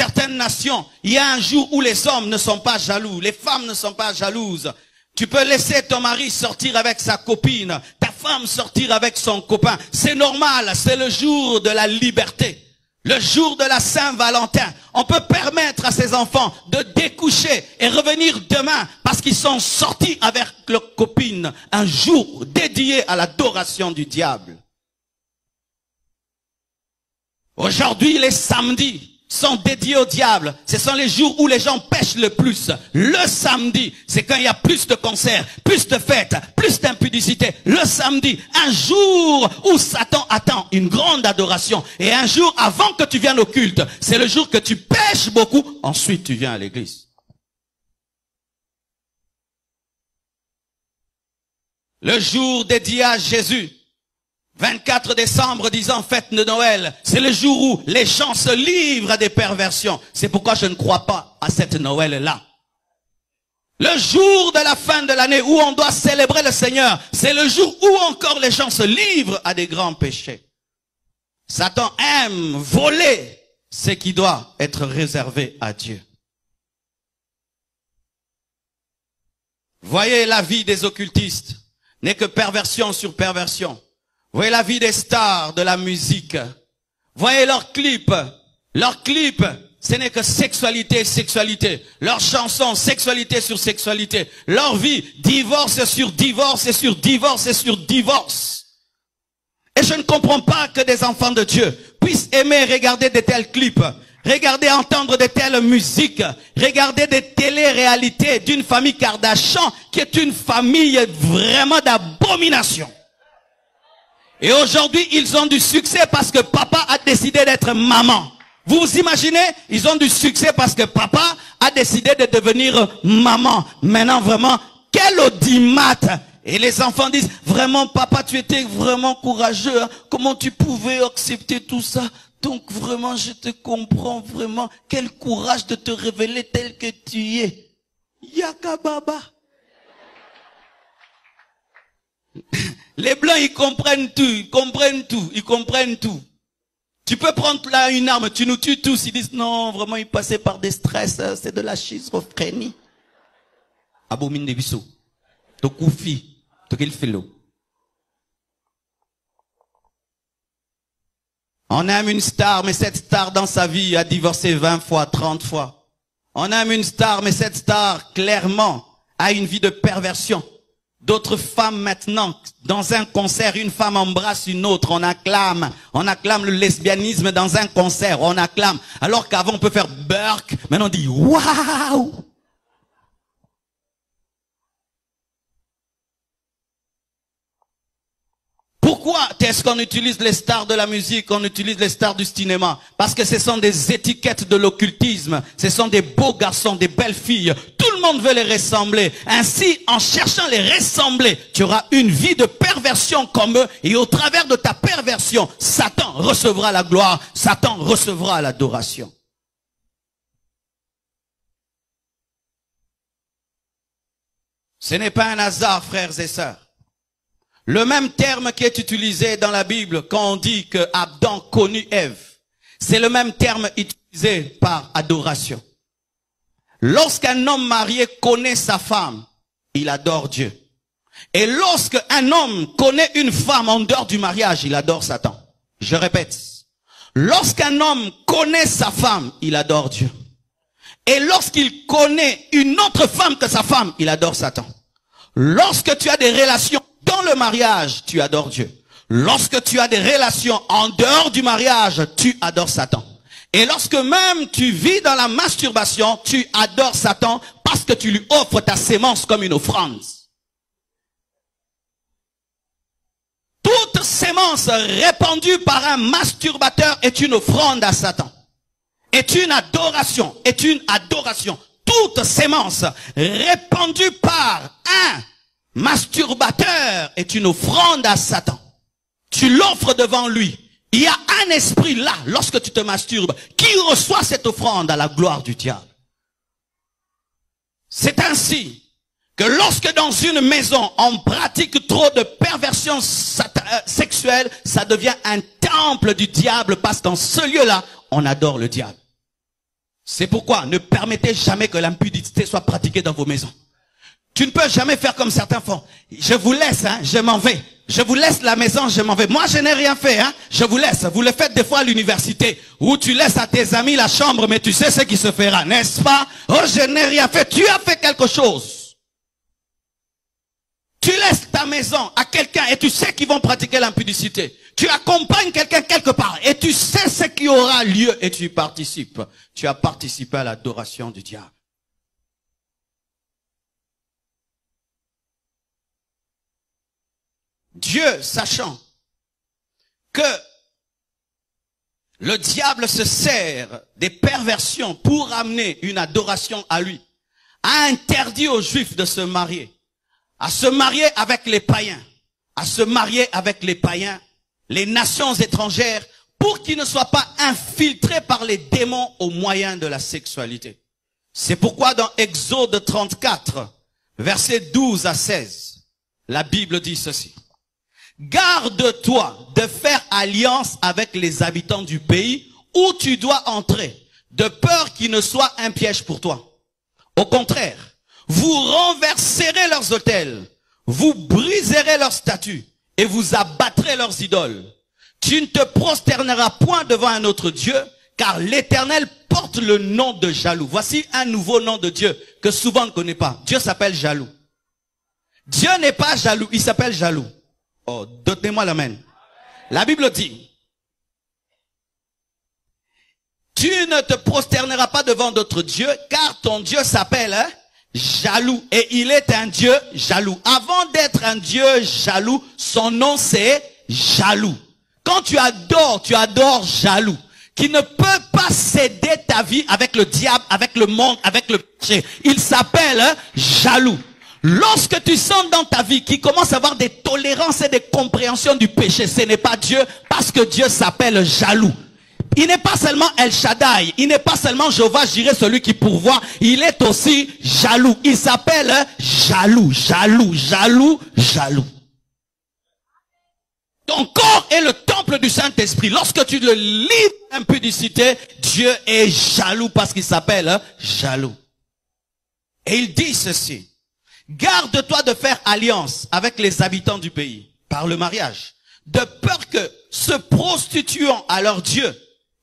certaines nations, il y a un jour où les hommes ne sont pas jaloux, les femmes ne sont pas jalouses. Tu peux laisser ton mari sortir avec sa copine, ta femme sortir avec son copain. C'est normal, c'est le jour de la liberté. Le jour de la Saint-Valentin, on peut permettre à ses enfants de découcher et revenir demain parce qu'ils sont sortis avec leur copine. Un jour dédié à l'adoration du diable. Aujourd'hui, les samedis sont dédiés au diable. Ce sont les jours où les gens pêchent le plus. Le samedi, c'est quand il y a plus de concerts, plus de fêtes, plus d'impudicité. Le samedi, un jour où Satan attend une grande adoration. Et un jour avant que tu viennes au culte, c'est le jour que tu pêches beaucoup. Ensuite, tu viens à l'église. Le jour dédié à Jésus. 24 décembre, disant fête de Noël, c'est le jour où les gens se livrent à des perversions. C'est pourquoi je ne crois pas à cette Noël-là. Le jour de la fin de l'année où on doit célébrer le Seigneur, c'est le jour où encore les gens se livrent à des grands péchés. Satan aime voler ce qui doit être réservé à Dieu. Voyez, la vie des occultistes n'est que perversion sur perversion. Voyez la vie des stars de la musique. Voyez leurs clips. Leurs clips, ce n'est que sexualité, sexualité. Leurs chansons, sexualité sur sexualité. Leur vie, divorce sur divorce et sur divorce et sur divorce. Et je ne comprends pas que des enfants de Dieu puissent aimer regarder de tels clips, regarder, entendre de telles musiques, regarder des télé-réalités d'une famille Kardashian qui est une famille vraiment d'abomination. Et aujourd'hui, ils ont du succès parce que papa a décidé d'être maman. Vous vous imaginez? Ils ont du succès parce que papa a décidé de devenir maman. Maintenant, vraiment, quel audimat! Et les enfants disent, vraiment, papa, tu étais vraiment courageux. Hein? Comment tu pouvais accepter tout ça? Donc, vraiment, je te comprends vraiment. Quel courage de te révéler tel que tu es. Yaka baba. Les blancs, ils comprennent tout, ils comprennent tout, ils comprennent tout. Tu peux prendre là une arme, tu nous tues tous. Ils disent non, vraiment, ils passaient par des stress, c'est de la schizophrénie. Abomine de biso. Tokoufi, tokil felo. On aime une star, mais cette star dans sa vie a divorcé 20 fois, 30 fois. On aime une star, mais cette star, clairement, a une vie de perversion. D'autres femmes maintenant, dans un concert, une femme embrasse une autre, on acclame le lesbianisme dans un concert, on acclame. Alors qu'avant on peut faire burk, maintenant on dit waouh. Pourquoi est-ce qu'on utilise les stars de la musique, on utilise les stars du cinéma? Parce que ce sont des étiquettes de l'occultisme. Ce sont des beaux garçons, des belles filles. Tout le monde veut les ressembler. Ainsi, en cherchant à les ressembler, tu auras une vie de perversion comme eux. Et au travers de ta perversion, Satan recevra la gloire. Satan recevra l'adoration. Ce n'est pas un hasard, frères et sœurs. Le même terme qui est utilisé dans la Bible quand on dit que Adam connut Ève, c'est le même terme utilisé par adoration. Lorsqu'un homme marié connaît sa femme, il adore Dieu. Et lorsqu'un homme connaît une femme en dehors du mariage, il adore Satan. Je répète, lorsqu'un homme connaît sa femme, il adore Dieu. Et lorsqu'il connaît une autre femme que sa femme, il adore Satan. Lorsque tu as des relations dans le mariage, tu adores Dieu. Lorsque tu as des relations en dehors du mariage, tu adores Satan. Et lorsque même tu vis dans la masturbation, tu adores Satan parce que tu lui offres ta sémence comme une offrande. Toute sémence répandue par un masturbateur est une offrande à Satan. Est une adoration, est une adoration. Toute sémence répandue par un masturbateur est une offrande à Satan. Tu l'offres devant lui. Il y a un esprit là, lorsque tu te masturbes, qui reçoit cette offrande à la gloire du diable. C'est ainsi que lorsque dans une maison, on pratique trop de perversion sexuelle, ça devient un temple du diable parce qu'en ce lieu-là, on adore le diable. C'est pourquoi ne permettez jamais que l'impudicité soit pratiquée dans vos maisons. Tu ne peux jamais faire comme certains font. Je vous laisse, hein, je m'en vais. Je vous laisse la maison, je m'en vais. Moi, je n'ai rien fait, hein. Je vous laisse. Vous le faites des fois à l'université, où tu laisses à tes amis la chambre, mais tu sais ce qui se fera, n'est-ce pas? Oh, je n'ai rien fait. Tu as fait quelque chose. Tu laisses ta maison à quelqu'un et tu sais qu'ils vont pratiquer l'impudicité. Tu accompagnes quelqu'un quelque part et tu sais ce qui aura lieu et tu y participes. Tu as participé à l'adoration du diable. Dieu, sachant que le diable se sert des perversions pour amener une adoration à lui, a interdit aux Juifs de se marier, à se marier avec les païens, à se marier avec les païens, les nations étrangères, pour qu'ils ne soient pas infiltrés par les démons au moyen de la sexualité. C'est pourquoi dans Exode 34, versets 12 à 16, la Bible dit ceci. Garde-toi de faire alliance avec les habitants du pays où tu dois entrer, de peur qu'il ne soit un piège pour toi. Au contraire, vous renverserez leurs autels, vous briserez leurs statues et vous abattrez leurs idoles. Tu ne te prosterneras point devant un autre Dieu, car l'Éternel porte le nom de jaloux. Voici un nouveau nom de Dieu que souvent on ne connaît pas. Dieu s'appelle jaloux. Dieu n'est pas jaloux, il s'appelle jaloux. Oh, donnez-moi l'amen. La Bible dit, tu ne te prosterneras pas devant d'autres dieux, car ton Dieu s'appelle jaloux. Et il est un Dieu jaloux. Avant d'être un Dieu jaloux, son nom c'est jaloux. Quand tu adores jaloux, qui ne peut pas céder ta vie avec le diable, avec le monde, avec le péché. Il s'appelle jaloux. Lorsque tu sens dans ta vie qu'il commence à avoir des tolérances et des compréhensions du péché, ce n'est pas Dieu, parce que Dieu s'appelle jaloux. Il n'est pas seulement El Shaddai, il n'est pas seulement Jéhovah Jireh, celui qui pourvoit, il est aussi jaloux. Il s'appelle jaloux, jaloux, jaloux, jaloux. Ton corps est le temple du Saint-Esprit. Lorsque tu le livres d'impudicité, Dieu est jaloux parce qu'il s'appelle jaloux. Et il dit ceci. Garde-toi de faire alliance avec les habitants du pays par le mariage, de peur que, se prostituant à leur Dieu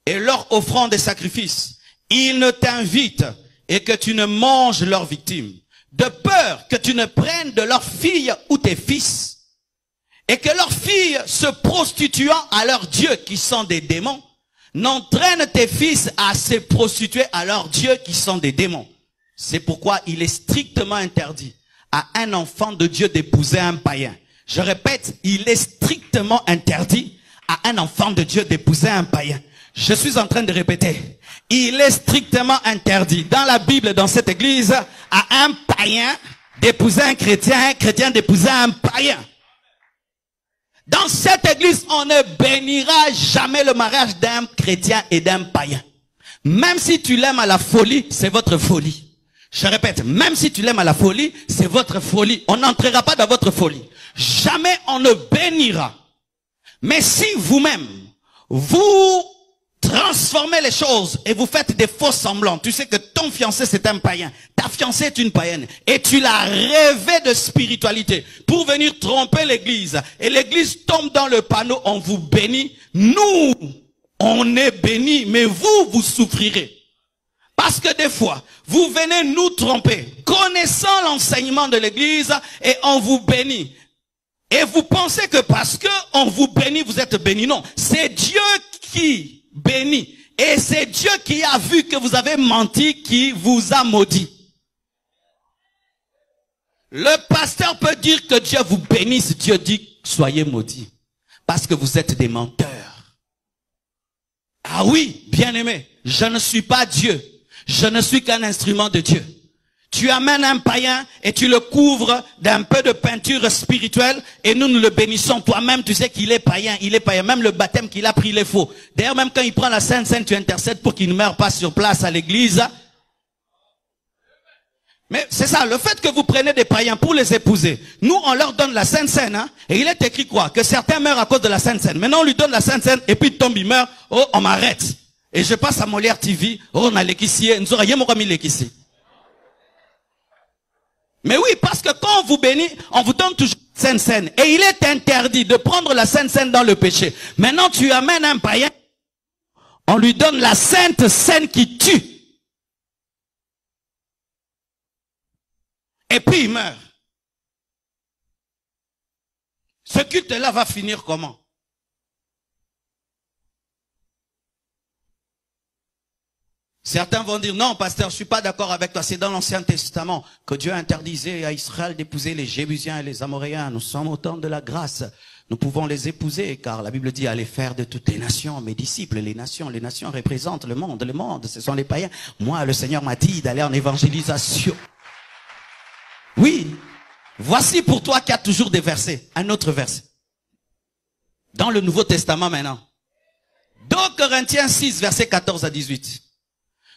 et leur offrant des sacrifices, ils ne t'invitent et que tu ne manges leurs victimes, de peur que tu ne prennes de leurs filles ou tes fils, et que leurs filles, se prostituant à leurs dieux qui sont des démons, n'entraînent tes fils à se prostituer à leurs dieux qui sont des démons. C'est pourquoi il est strictement interdit à un enfant de Dieu d'épouser un païen. Je répète, il est strictement interdit à un enfant de Dieu d'épouser un païen. Je suis en train de répéter. Il est strictement interdit dans la Bible, dans cette église, à un païen d'épouser un chrétien d'épouser un païen. Dans cette église, on ne bénira jamais le mariage d'un chrétien et d'un païen. Même si tu l'aimes à la folie, c'est votre folie. Je répète, même si tu l'aimes à la folie, c'est votre folie. On n'entrera pas dans votre folie. Jamais on ne bénira. Mais si vous-même, vous transformez les choses et vous faites des faux semblants, tu sais que ton fiancé c'est un païen, ta fiancée est une païenne, et tu l'as rêvé de spiritualité pour venir tromper l'église, et l'église tombe dans le panneau, on vous bénit, nous, on est bénis, mais vous, vous souffrirez. Parce que des fois, vous venez nous tromper, connaissant l'enseignement de l'église, et on vous bénit. Et vous pensez que parce que on vous bénit, vous êtes bénis. Non, c'est Dieu qui bénit. Et c'est Dieu qui a vu que vous avez menti, qui vous a maudit. Le pasteur peut dire que Dieu vous bénisse. Dieu dit, soyez maudits. Parce que vous êtes des menteurs. Ah oui, bien-aimé, je ne suis pas Dieu. Je ne suis qu'un instrument de Dieu. Tu amènes un païen et tu le couvres d'un peu de peinture spirituelle et nous le bénissons. Toi-même, tu sais qu'il est païen, il est païen. Même le baptême qu'il a pris, il est faux. D'ailleurs, même quand il prend la Sainte Seine, tu intercèdes pour qu'il ne meure pas sur place à l'église. Mais c'est ça, le fait que vous prenez des païens pour les épouser, nous on leur donne la Sainte Seine, hein, et il est écrit quoi? Que certains meurent à cause de la Sainte Seine. Maintenant on lui donne la Sainte Seine et puis il tombe, il meurt, oh on m'arrête. Et je passe à Molière TV. Oh, on a l'équissier. Nous aurions mis l'équissier. Mais oui, parce que quand on vous bénit, on vous donne toujours Sainte Seine. Et il est interdit de prendre la Sainte Seine dans le péché. Maintenant, tu amènes un païen. On lui donne la Sainte Seine qui tue. Et puis il meurt. Ce culte-là va finir comment? Certains vont dire, non, pasteur, je suis pas d'accord avec toi. C'est dans l'Ancien Testament que Dieu interdisait à Israël d'épouser les Jébusiens et les Amoréens. Nous sommes au temps de la grâce. Nous pouvons les épouser, car la Bible dit, allez faire de toutes les nations mes disciples. Les nations représentent le monde, ce sont les païens. Moi, le Seigneur m'a dit d'aller en évangélisation. Oui, voici pour toi qu'il y a toujours des versets. Un autre verset. Dans le Nouveau Testament maintenant. 2 Corinthiens 6, versets 14 à 18.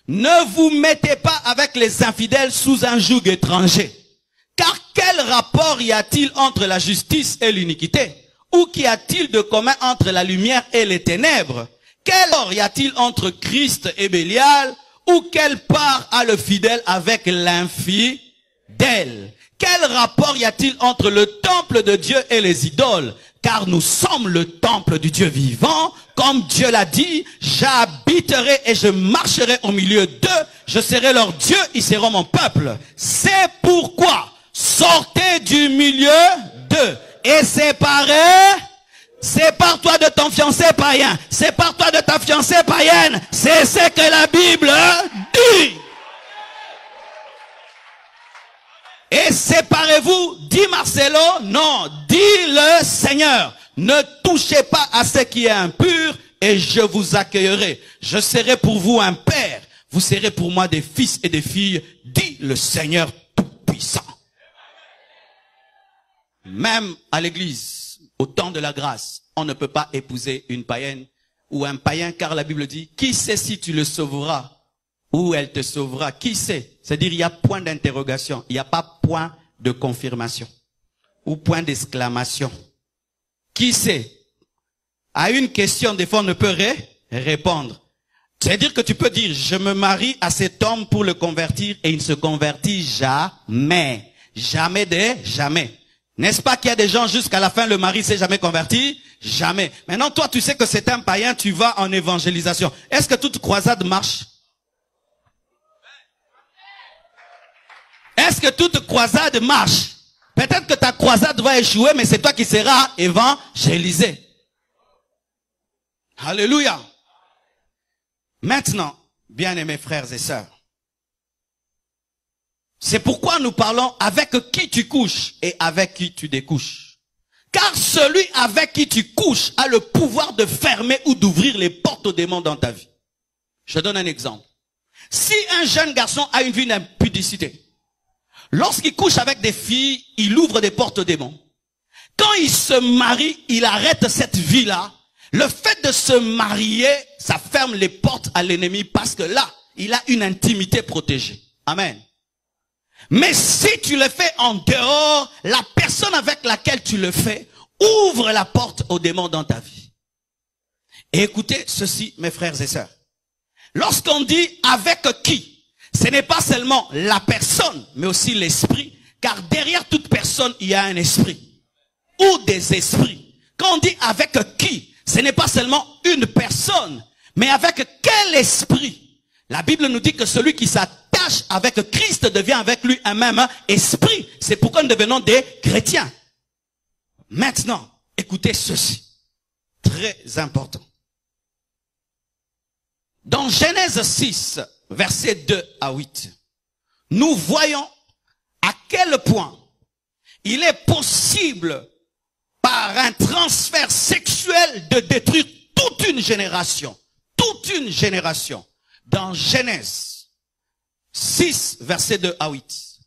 Ne vous mettez pas avec les infidèles sous un joug étranger. Car quel rapport y a-t-il entre la justice et l'iniquité? Ou qu'y a-t-il de commun entre la lumière et les ténèbres? Quel rapport y a-t-il entre Christ et Bélial? Ou quelle part a le fidèle avec l'infidèle? Quel rapport y a-t-il entre le temple de Dieu et les idoles? Car nous sommes le temple du Dieu vivant. Comme Dieu l'a dit, j'habiterai et je marcherai au milieu d'eux. Je serai leur Dieu, ils seront mon peuple. C'est pourquoi sortez du milieu d'eux et sépare-toi de ton fiancé païen. Sépare-toi de ta fiancée païenne. C'est ce que la Bible dit. Et séparez-vous, dit Marcelo, non, dit le Seigneur. Ne touchez pas à ce qui est impur et je vous accueillerai. Je serai pour vous un père. Vous serez pour moi des fils et des filles, dit le Seigneur Tout-Puissant. Même à l'église, au temps de la grâce, on ne peut pas épouser une païenne ou un païen, car la Bible dit, qui sait si tu le sauveras ou elle te sauvera? Qui sait? C'est-à-dire, il y a point d'interrogation, il n'y a pas point de confirmation ou point d'exclamation. Qui sait? À une question, des fois, on ne peut répondre. C'est-à-dire que tu peux dire, je me marie à cet homme pour le convertir et il ne se convertit jamais. Jamais de jamais. N'est-ce pas qu'il y a des gens jusqu'à la fin, le mari s'est jamais converti? Jamais. Maintenant, toi, tu sais que c'est un païen, tu vas en évangélisation. Est-ce que toute croisade marche? Est-ce que toute croisade marche? Peut-être que ta croisade va échouer, mais c'est toi qui seras évangélisé. Alléluia. Maintenant, bien-aimés frères et sœurs, c'est pourquoi nous parlons avec qui tu couches et avec qui tu découches. Car celui avec qui tu couches a le pouvoir de fermer ou d'ouvrir les portes aux démons dans ta vie. Je donne un exemple. Si un jeune garçon a une vie d'impudicité, lorsqu'il couche avec des filles, il ouvre des portes aux démons. Quand il se marie, il arrête cette vie-là. Le fait de se marier, ça ferme les portes à l'ennemi parce que là, il a une intimité protégée. Amen. Mais si tu le fais en dehors, la personne avec laquelle tu le fais ouvre la porte aux démons dans ta vie. Et écoutez ceci, mes frères et sœurs. Lorsqu'on dit avec qui, ce n'est pas seulement la personne, mais aussi l'esprit. Car derrière toute personne, il y a un esprit. Ou des esprits. Quand on dit avec qui, ce n'est pas seulement une personne, mais avec quel esprit? La Bible nous dit que celui qui s'attache avec Christ devient avec lui un même esprit. C'est pourquoi nous devenons des chrétiens. Maintenant, écoutez ceci. Très important. Dans Genèse 6, versets 2 à 8, nous voyons à quel point il est possible par un transfert sexuel de détruire toute une génération. Toute une génération. Dans Genèse 6, versets 2 à 8,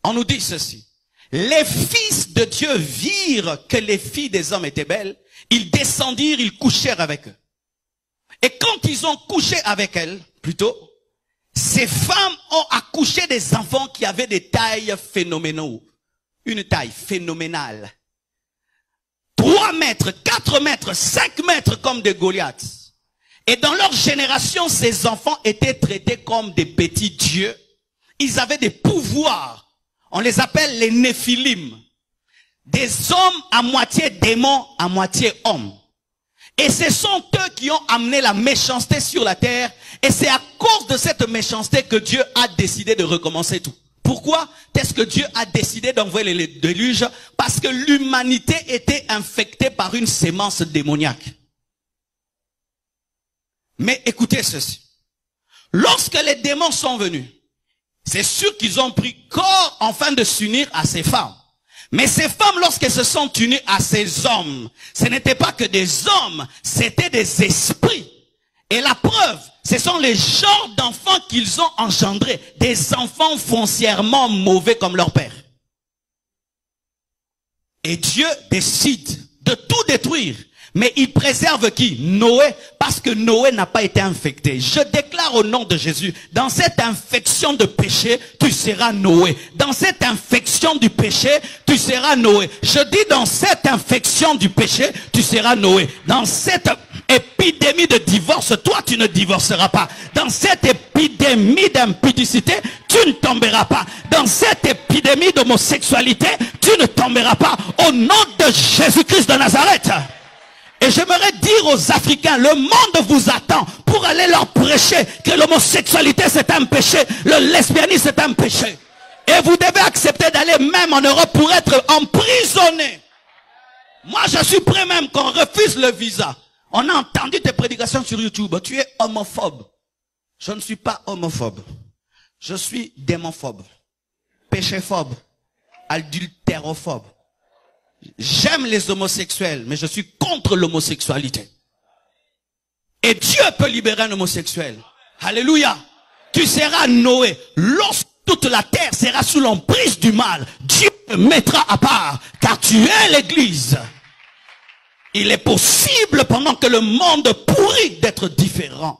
on nous dit ceci. Les fils de Dieu virent que les filles des hommes étaient belles. Ils descendirent, ils couchèrent avec eux. Et quand ils ont couché avec elles, plutôt, ces femmes ont accouché des enfants qui avaient des tailles phénoménales. Une taille phénoménale. 3 mètres, 4 mètres, 5 mètres comme des Goliaths. Et dans leur génération, ces enfants étaient traités comme des petits dieux. Ils avaient des pouvoirs. On les appelle les Néphilim. Des hommes à moitié démons, à moitié hommes. Et ce sont eux qui ont amené la méchanceté sur la terre. Et c'est à cause de cette méchanceté que Dieu a décidé de recommencer tout. Pourquoi est-ce que Dieu a décidé d'envoyer le déluge? Parce que l'humanité était infectée par une sémence démoniaque. Mais écoutez ceci. Lorsque les démons sont venus, c'est sûr qu'ils ont pris corps afin de s'unir à ces femmes. Mais ces femmes, lorsqu'elles se sont unies à ces hommes, ce n'étaient pas que des hommes, c'était des esprits. Et la preuve, ce sont les genres d'enfants qu'ils ont engendrés. Des enfants foncièrement mauvais comme leur père. Et Dieu décide de tout détruire. Mais il préserve qui? Noé, parce que Noé n'a pas été infecté. Je déclare au nom de Jésus, dans cette infection de péché, tu seras Noé. Dans cette infection du péché, tu seras Noé. Je dis dans cette infection du péché, tu seras Noé. Dans cette épidémie de divorce, toi tu ne divorceras pas. Dans cette épidémie d'impudicité, tu ne tomberas pas. Dans cette épidémie d'homosexualité, tu ne tomberas pas. Au nom de Jésus-Christ de Nazareth. Et j'aimerais dire aux Africains, le monde vous attend pour aller leur prêcher que l'homosexualité c'est un péché, le lesbianisme c'est un péché. Et vous devez accepter d'aller même en Europe pour être emprisonné. Moi je suis prêt même qu'on refuse le visa. On a entendu tes prédications sur YouTube, tu es homophobe. Je ne suis pas homophobe. Je suis démonphobe, péchéphobe, adultérophobe. J'aime les homosexuels, mais je suis contre l'homosexualité. Et Dieu peut libérer un homosexuel. Alléluia. Tu seras Noé. Lorsque toute la terre sera sous l'emprise du mal, Dieu te mettra à part, car tu es l'église. Il est possible pendant que le monde pourrit d'être différent.